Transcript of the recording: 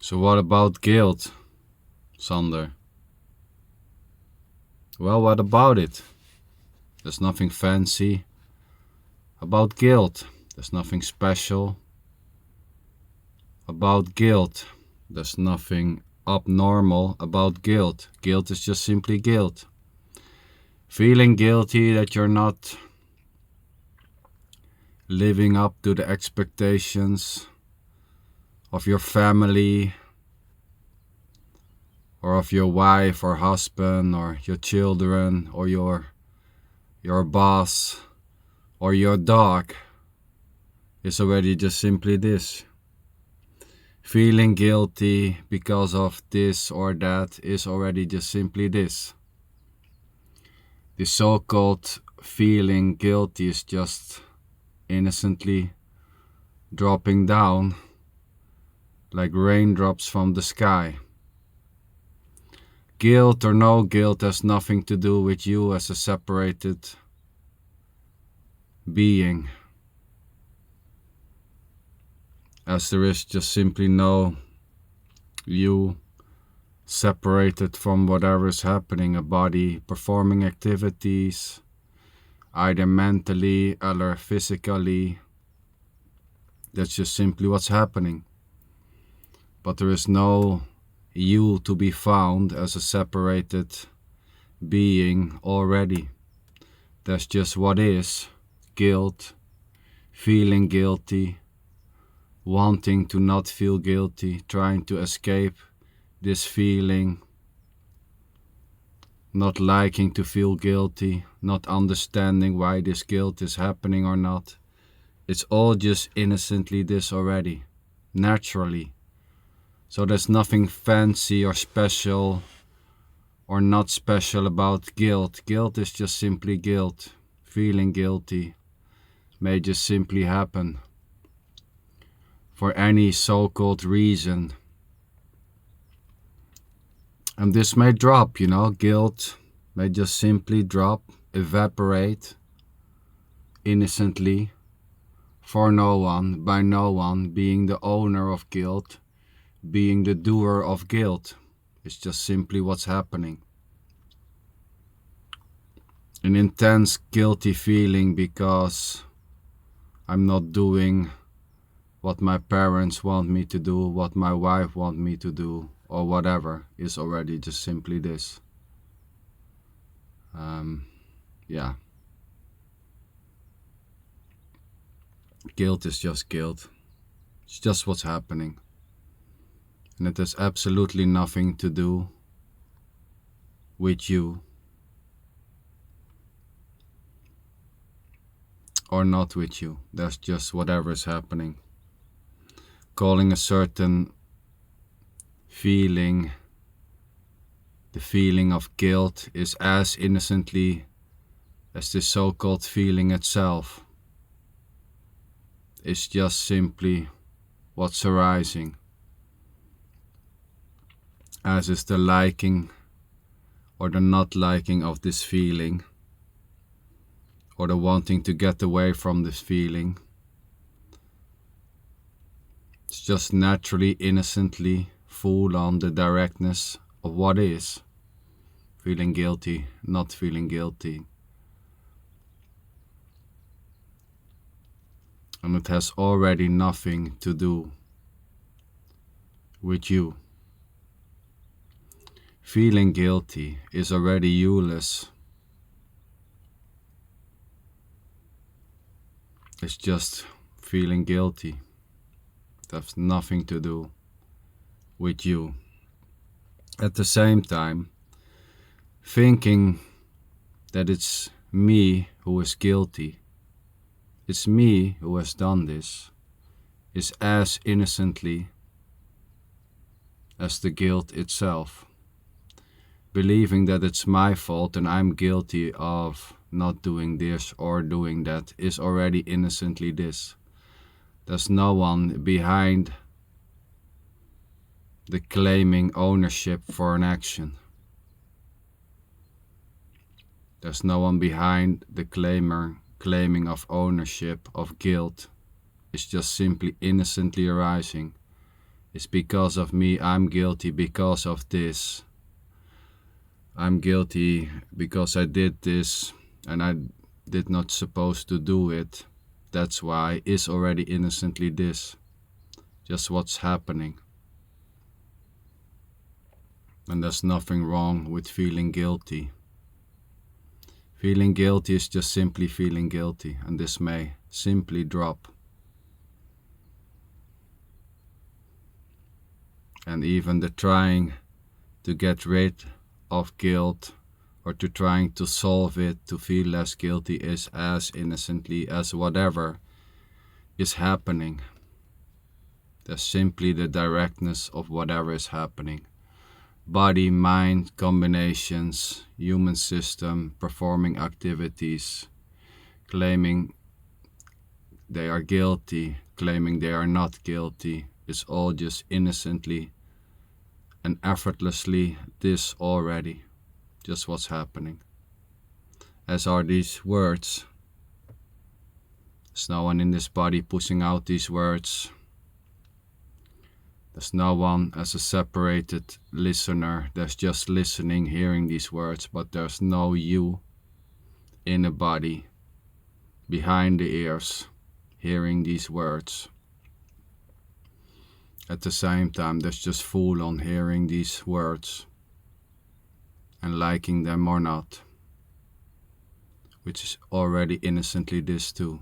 So what about guilt, Sander? Well, what about it? There's nothing fancy about guilt. There's nothing special about guilt. There's nothing abnormal about guilt. Guilt is just simply guilt. Feeling guilty that you're not living up to the expectations of your family or of your wife or husband or your children or your boss or your dog is already just simply this. Feeling guilty because of this or that is already just simply this. The so-called feeling guilty is just innocently dropping down like raindrops from the sky. Guilt or no guilt has nothing to do with you as a separated being, as there is just simply no you separated from whatever is happening, a body performing activities, either mentally or physically. That's just simply what's happening. But there is no you to be found as a separated being already. That's just what is. Guilt, feeling guilty, wanting to not feel guilty, trying to escape this feeling, not liking to feel guilty, not understanding why this guilt is happening or not. It's all just innocently this already, naturally. So there's nothing fancy or special or not special about guilt. Guilt is just simply guilt. Feeling guilty may just simply happen for any so-called reason. And this may drop, guilt may just simply drop, evaporate innocently for no one, by no one being the owner of guilt, being the doer of guilt. It's just simply what's happening. An intense guilty feeling because I'm not doing what my parents want me to do, what my wife wants me to do, or whatever, is already just simply this. Guilt is just guilt. It's just what's happening. And it has absolutely nothing to do with you or not with you. That's just whatever is happening. Calling a certain feeling the feeling of guilt is as innocently as the so-called feeling itself. It's just simply what's arising, as is the liking or the not liking of this feeling, or the wanting to get away from this feeling. It's just naturally, innocently, full on the directness of what is. Feeling guilty, not feeling guilty. And it has already nothing to do with you. Feeling guilty is already you-less. It's just feeling guilty. It has nothing to do with you. At the same time, thinking that it's me who is guilty, it's me who has done this, is as innocently as the guilt itself. Believing that it's my fault and I'm guilty of not doing this or doing that is already innocently this. There's no one behind the claiming ownership for an action. There's no one behind the claiming of ownership of guilt. It's just simply innocently arising. It's because of me, I'm guilty because of this. I'm guilty because I did this and I did not supposed to do it. That's why is already innocently this. Just what's happening. And there's nothing wrong with feeling guilty. Feeling guilty is just simply feeling guilty, and this may simply drop. And even the trying to get rid of guilt or to trying to solve it to feel less guilty is as innocently as whatever is happening. There's simply the directness of whatever is happening. Body, mind, combinations, human system, performing activities, claiming they are guilty, claiming they are not guilty, is all just innocently and effortlessly this already, just what's happening. As are these words. There's no one in this body pushing out these words. There's no one as a separated listener. There's just listening, hearing these words, but there's no you in a body, behind the ears, hearing these words. At the same time, there's just full on hearing these words and liking them or not, which is already innocently this too.